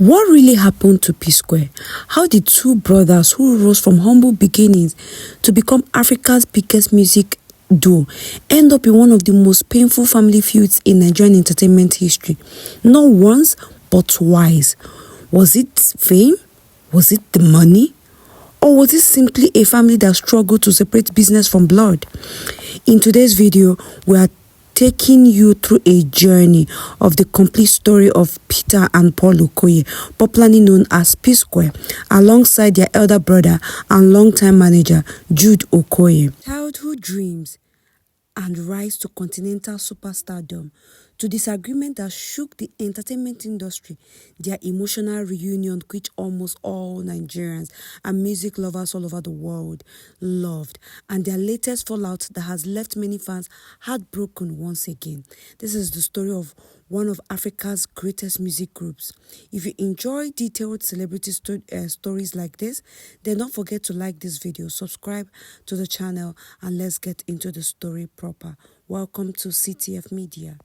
What really happened to P-Square? How did two brothers who rose from humble beginnings to become Africa's biggest music duo end up in one of the most painful family feuds in Nigerian entertainment history? Not once, but twice. Was it fame? Was it the money? Or was it simply a family that struggled to separate business from blood? In today's video, we are taking you through a journey of the complete story of Peter and Paul Okoye, popularly known as P-Square, alongside their elder brother and longtime manager, Jude Okoye. Childhood dreams and rise to continental superstardom, to disagreement that shook the entertainment industry, their emotional reunion, which almost all Nigerians and music lovers all over the world loved, and their latest fallout that has left many fans heartbroken once again. This is the story of one of Africa's greatest music groups. If you enjoy detailed celebrity stories like this, then don't forget to like this video, subscribe to the channel, and let's get into the story proper. Welcome to CTF Media.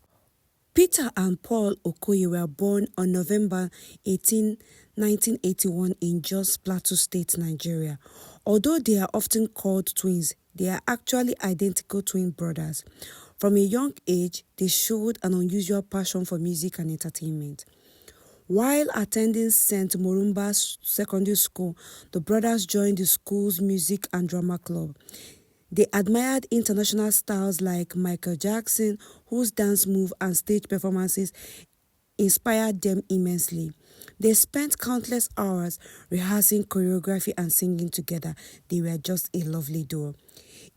Peter and Paul Okoye were born on November 18, 1981 in Jos Plateau State, Nigeria. Although they are often called twins, they are actually identical twin brothers. From a young age, they showed an unusual passion for music and entertainment. While attending St. Morumba's Secondary School, the brothers joined the school's music and drama club. They admired international stars like Michael Jackson, whose dance move and stage performances inspired them immensely. They spent countless hours rehearsing choreography and singing together. They were just a lovely duo.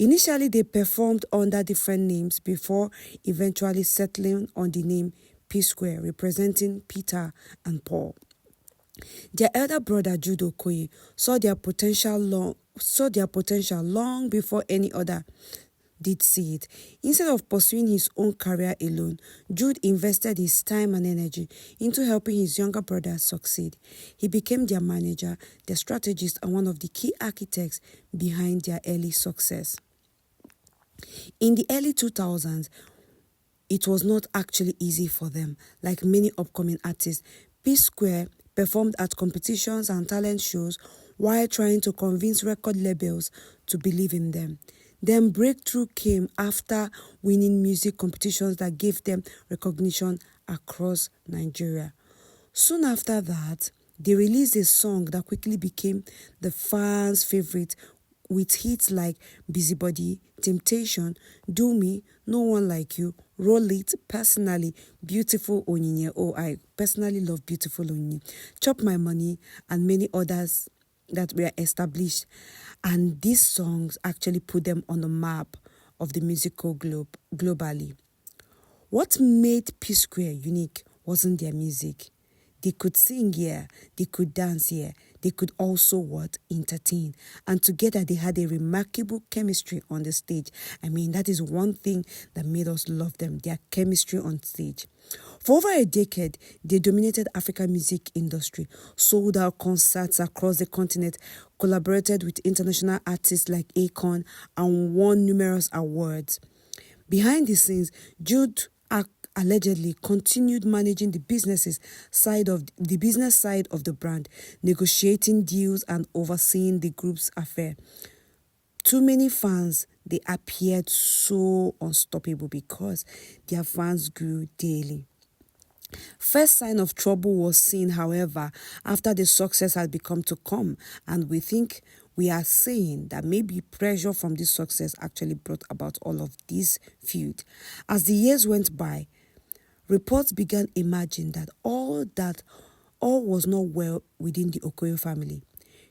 Initially, they performed under different names before eventually settling on the name P-Square, representing Peter and Paul. Their elder brother, Jude Okoye, saw their potential long before any other did see it. Instead of pursuing his own career alone, Jude invested his time and energy into helping his younger brother succeed. He became their manager, their strategist, and one of the key architects behind their early success. In the early 2000s, it was not actually easy for them. Like many upcoming artists, P-Square performed at competitions and talent shows while trying to convince record labels to believe in them. Then breakthrough came after winning music competitions that gave them recognition across Nigeria. Soon after that, they released a song that quickly became the fans' favorite, with hits like Busybody, Temptation, Do Me, No One Like You, Roll It, Personally, Beautiful Onyinye, oh I personally love Beautiful Onyinye, Chop My Money, and many others that were established. And these songs actually put them on the map of the musical globe globally. What made P-Square unique wasn't their music. They could sing here, they could dance here, they could also entertain. And together they had a remarkable chemistry on the stage. I mean, that is one thing that made us love them, their chemistry on stage. For over a decade, they dominated African music industry, sold out concerts across the continent, collaborated with international artists like Akon, and won numerous awards. Behind the scenes, Jude allegedly continued managing the business side of the brand, negotiating deals and overseeing the group's affair. To many fans, they appeared so unstoppable because their fans grew daily. First sign of trouble was seen, however, after the success had become to come, and we are saying that maybe pressure from this success actually brought about all of this feud. As the years went by, reports began emerging that all was not well within the Okoye family.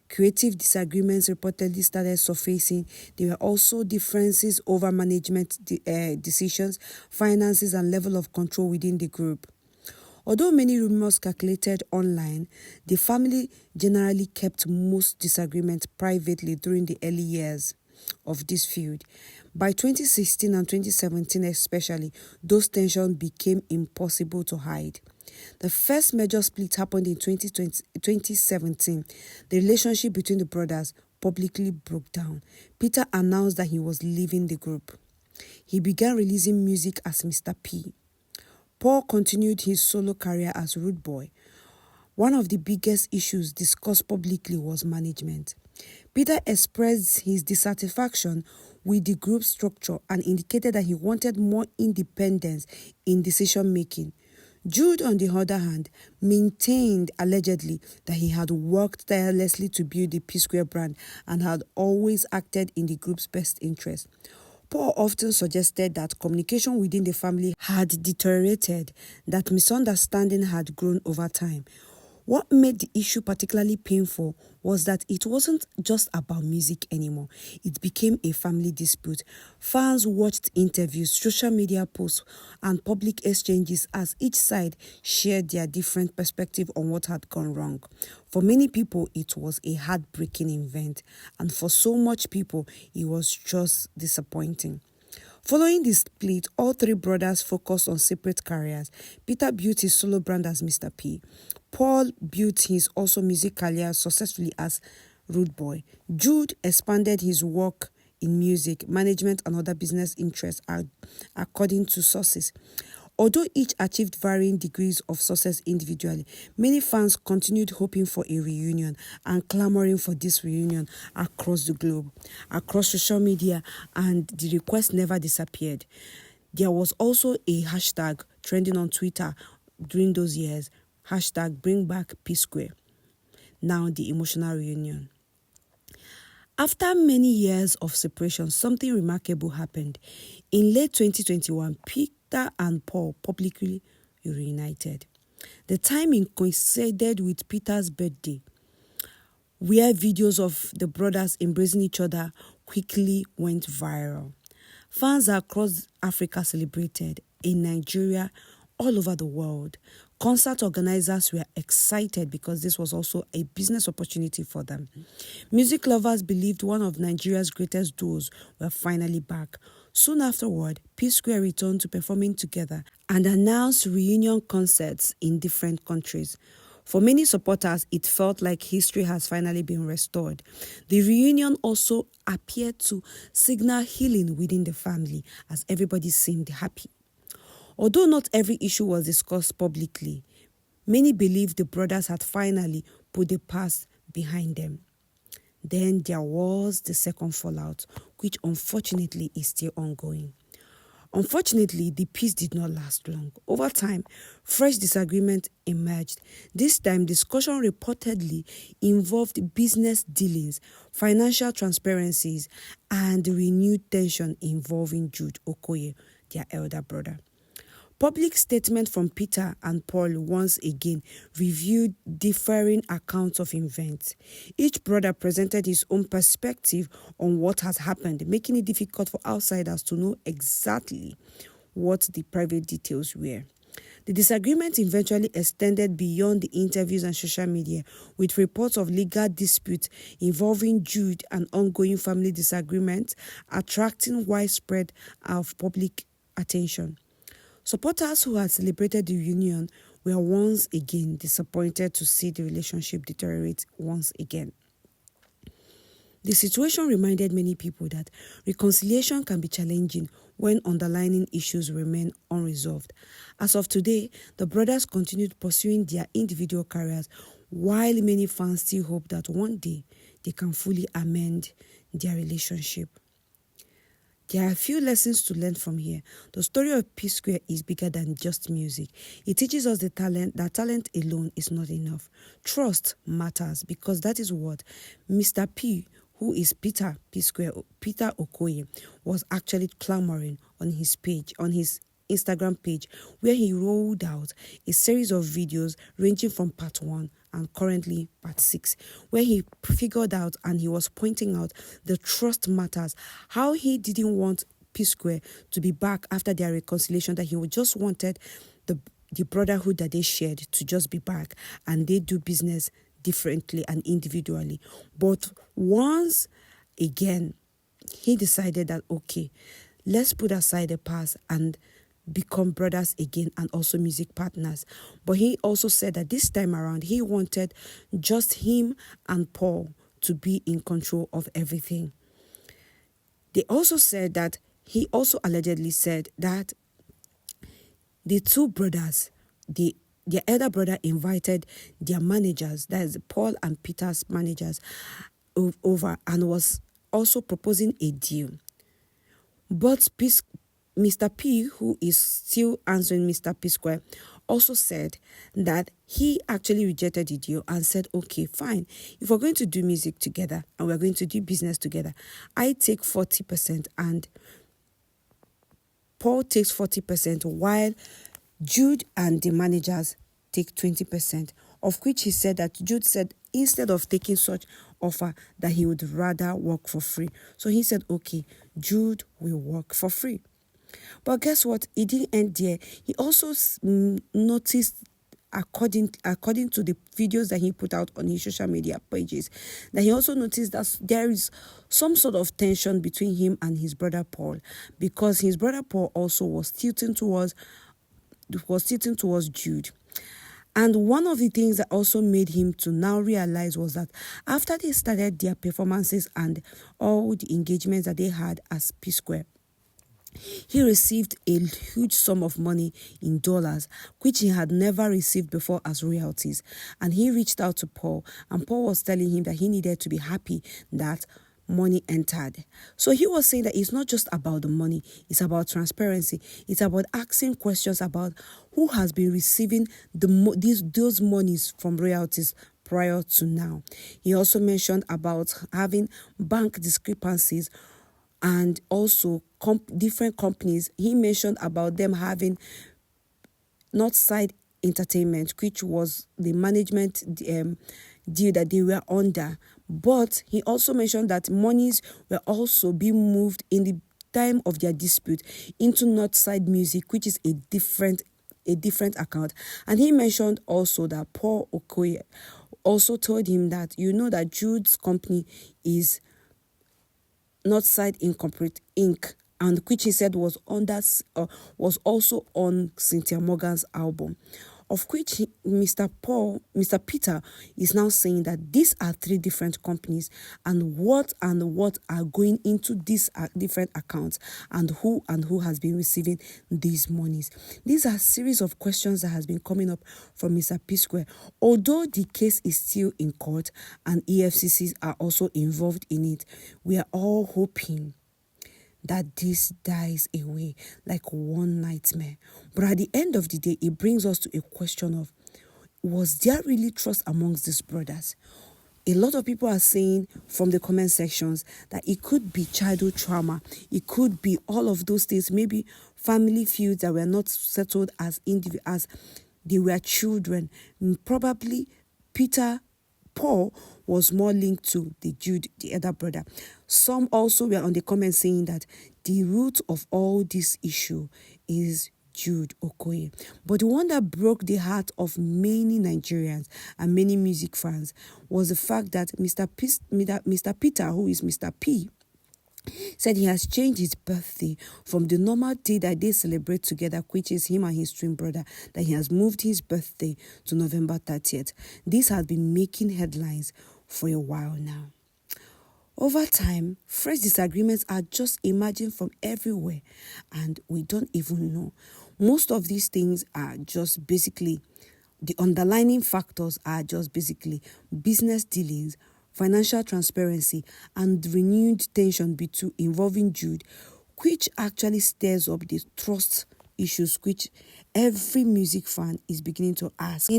Creative disagreements reportedly started surfacing. There were also differences over management decisions, finances, and level of control within the group. Although many rumors circulated online, the family generally kept most disagreements privately during the early years of this feud. By 2016 and 2017 especially, those tensions became impossible to hide. The first major split happened in 2017. The relationship between the brothers publicly broke down. Peter announced that he was leaving the group. He began releasing music as Mr. P. Paul continued his solo career as Rude Boy. One of the biggest issues discussed publicly was management. Peter expressed his dissatisfaction with the group structure and indicated that he wanted more independence in decision making. Jude, on the other hand, maintained allegedly that he had worked tirelessly to build the P-Square brand and had always acted in the group's best interest. Paul often suggested that communication within the family had deteriorated, that misunderstanding had grown over time. What made the issue particularly painful was that it wasn't just about music anymore. It became a family dispute. Fans watched interviews, social media posts, and public exchanges as each side shared their different perspective on what had gone wrong. For many people, it was a heartbreaking event, and for so much people, it was just disappointing. Following the split, all three brothers focused on separate careers. Peter built his solo brand as Mr. P. Paul built his also music career successfully as Rude Boy. Jude expanded his work in music, management, and other business interests, according to sources. Although each achieved varying degrees of success individually, many fans continued hoping for a reunion and clamoring for this reunion across the globe, across social media, and the request never disappeared. There was also a hashtag trending on Twitter during those years, hashtag Bring Back P-Square. Now the emotional reunion. After many years of separation, something remarkable happened. In late 2021, Peter and Paul publicly reunited. The timing coincided with Peter's birthday, where videos of the brothers embracing each other quickly went viral. Fans across Africa celebrated, in Nigeria, all over the world. Concert organizers were excited because this was also a business opportunity for them. Music lovers believed one of Nigeria's greatest duos were finally back. Soon afterward, P-Square returned to performing together and announced reunion concerts in different countries. For many supporters, it felt like history has finally been restored. The reunion also appeared to signal healing within the family, as everybody seemed happy. Although not every issue was discussed publicly, many believed the brothers had finally put the past behind them. Then there was the second fallout, which unfortunately is still ongoing. Unfortunately, the peace did not last long. Over time, fresh disagreement emerged. This time, discussion reportedly involved business dealings, financial transparencies, and renewed tension involving Jude Okoye, their elder brother. Public statements from Peter and Paul once again reviewed differing accounts of events. Each brother presented his own perspective on what has happened, making it difficult for outsiders to know exactly what the private details were. The disagreement eventually extended beyond the interviews and social media, with reports of legal disputes involving Jude and ongoing family disagreements attracting widespread of public attention. Supporters who had celebrated the reunion were once again disappointed to see the relationship deteriorate once again. The situation reminded many people that reconciliation can be challenging when underlying issues remain unresolved. As of today, the brothers continued pursuing their individual careers, while many fans still hope that one day they can fully amend their relationship. There are a few lessons to learn from here. The story of P-Square is bigger than just music. It teaches us that talent alone is not enough. Trust matters, because that is what Mr. P, who is Peter P-Square, Peter Okoye, was actually clamoring on his Instagram page, where he rolled out a series of videos ranging from part 1 and currently part 6, where he figured out and he was pointing out the trust matters, how he didn't want P-Square to be back after their reconciliation, that he just wanted the brotherhood that they shared to just be back and they do business differently and individually. But once again, he decided that, okay, let's put aside the past and become brothers again and also music partners. But he also said that this time around, he wanted just him and Paul to be in control of everything. They also said that he also allegedly said that the two brothers, they their elder brother invited their managers, that is Paul and Peter's managers, over and was also proposing a deal. But Mr. P, who is still answering Mr. P Square, also said that he actually rejected the deal and said, okay, fine. If we're going to do music together and we're going to do business together, I take 40% and Paul takes 40%, while Jude and the managers take 20%, of which he said that Jude said instead of taking such offer that he would rather work for free. So he said, okay, Jude will work for free. But guess what? It didn't end there. He also noticed, according to the videos that he put out on his social media pages, that he also noticed that there is some sort of tension between him and his brother Paul, because his brother Paul also was tilting towards Jude. And one of the things that also made him to now realize was that after they started their performances and all the engagements that they had as P Square, he received a huge sum of money in dollars, which he had never received before as royalties. And he reached out to Paul, and Paul was telling him that he needed to be happy that money entered. So he was saying that it's not just about the money, it's about transparency. It's about asking questions about who has been receiving those monies from royalties prior to now. He also mentioned about having bank discrepancies and also different companies. He mentioned about them having Northside Entertainment, which was the management deal that they were under. But he also mentioned that monies were also being moved in the time of their dispute into Northside Music, which is a different account. And he mentioned also that Paul Okoye also told him that, you know, that Jude's company is Northside Incorporate Inc., and which he said was was also on Cynthia Morgan's album, of which Mr. Peter is now saying that these are three different companies, and what are going into these different accounts, and who has been receiving these monies. These are a series of questions that has been coming up from Mr. P Square. Although the case is still in court and EFCCs are also involved in it, we are all hoping that this dies away like one nightmare. But at the end of the day, it brings us to a question of, was there really trust amongst these brothers? A lot of people are saying from the comment sections that it could be childhood trauma. It could be all of those things, maybe family feuds that were not settled as they were children. Probably Paul was more linked to the Jude, the elder brother. Some also were on the comment saying that the root of all this issue is Jude Okoye. But the one that broke the heart of many Nigerians and many music fans was the fact that Mr. Peter, who is Mr. P, said he has changed his birthday from the normal day that they celebrate together, which is him and his twin brother, that he has moved his birthday to November 30th. This has been making headlines for a while now. Over time, fresh disagreements are just emerging from everywhere, and we don't even know. Most of these things are just basically, the underlying factors are just basically business dealings, financial transparency, and renewed tension involving Jude, which actually stirs up the trust issues which every music fan is beginning to ask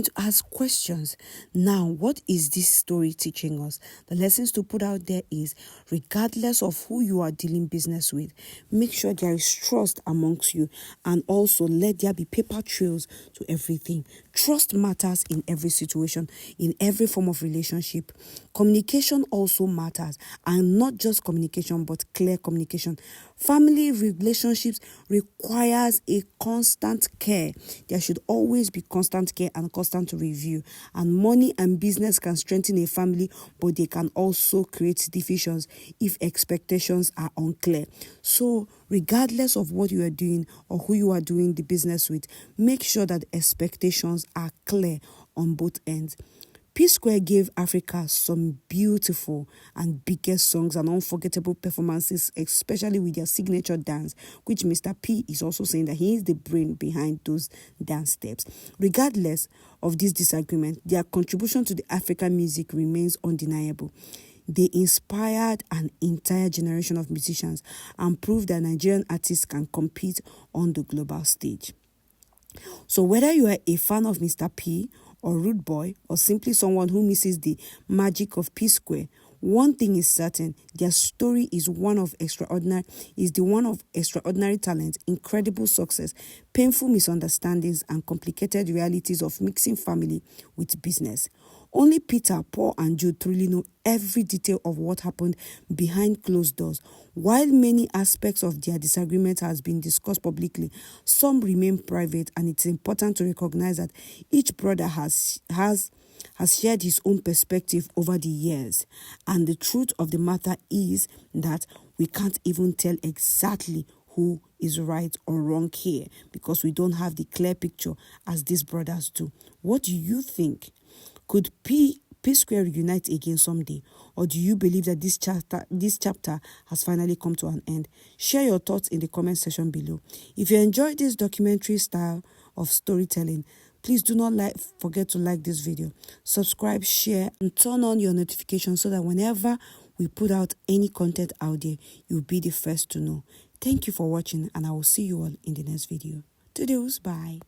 questions. Now, what is this story teaching us? The lessons to put out there is, regardless of who you are dealing business with, make sure there is trust amongst you, and also let there be paper trails to everything. Trust matters in every situation, in every form of relationship. Communication also matters, and not just communication, but clear communication. Family relationships requires a constant care. There should always be constant care and constant review. And money and business can strengthen a family, but they can also create divisions if expectations are unclear. So, regardless of what you are doing or who you are doing the business with, make sure that expectations are clear on both ends. P-Square gave Africa some beautiful and biggest songs and unforgettable performances, especially with their signature dance, which Mr. P is also saying that he is the brain behind those dance steps. Regardless of this disagreement, their contribution to the African music remains undeniable. They inspired an entire generation of musicians and proved that Nigerian artists can compete on the global stage. So whether you are a fan of Mr. P or Rude Boy or simply someone who misses the magic of P-Square, one thing is certain: their story is the one of extraordinary talent, incredible success, painful misunderstandings, and complicated realities of mixing family with business. Only Peter, Paul, and Jude truly know every detail of what happened behind closed doors. While many aspects of their disagreement has been discussed publicly, some remain private, and it's important to recognize that each brother has shared his own perspective over the years. And the truth of the matter is that we can't even tell exactly who is right or wrong here because we don't have the clear picture as these brothers do. What do you think? Could P-Square reunite again someday? Or do you believe that this chapter has finally come to an end? Share your thoughts in the comment section below. If you enjoyed this documentary style of storytelling, please do not forget to like this video, subscribe, share, and turn on your notifications so that whenever we put out any content out there, you'll be the first to know. Thank you for watching, and I will see you all in the next video. Toodles, bye.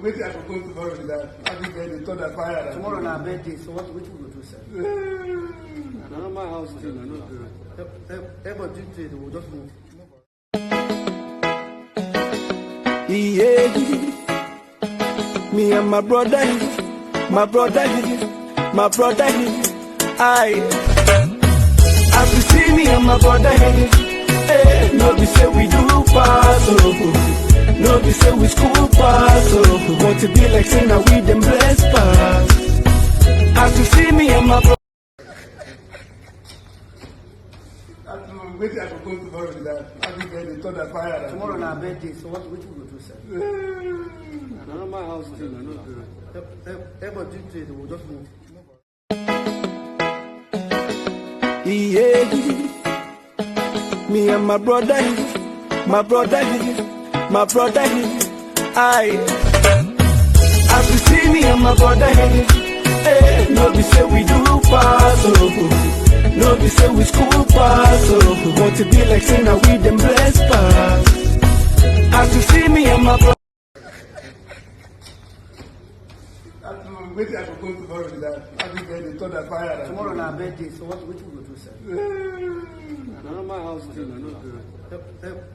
Wait, I go tomorrow with that. Happy birthday, turn the fire. Tomorrow na birthday, so what we go do, sir? I don't know my house thing, I know the. Everybody do it, we'll just move. Yeah, me and my brother, as you see me and my brother, hey, no be say we do pass, oh. No be say we school pass, oh. Want to be like say now we them blessed pass. As you see me and my brother. Wait, I go tomorrow with that. Happy birthday, turn the fire. Tomorrow na birthday, so what we go do, sir? I don't know my house thing, I know the. Everybody do it, we'll just move. Yeah, me and my brother, as you see me and my brother, hey, no be say we do pass, oh. No be say we school pass, oh. Want to be like say now we them blessed pass. As you see me and my brother. Wait, I go tomorrow with that. Happy birthday, turn the fire. Tomorrow na birthday, so what we go do, sir? I don't know my house thing, I know the.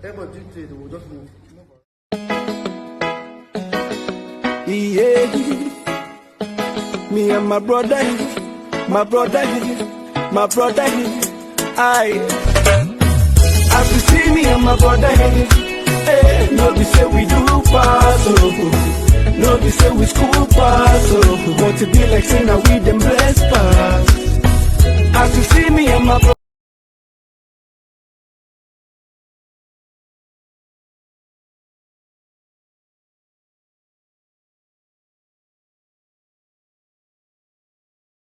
Everybody do it, we'll just move. Yeah, me and my brother, as you see me and my brother, hey, no be say we do pass, be say we school pass, oh. Want to be like say now we them bless.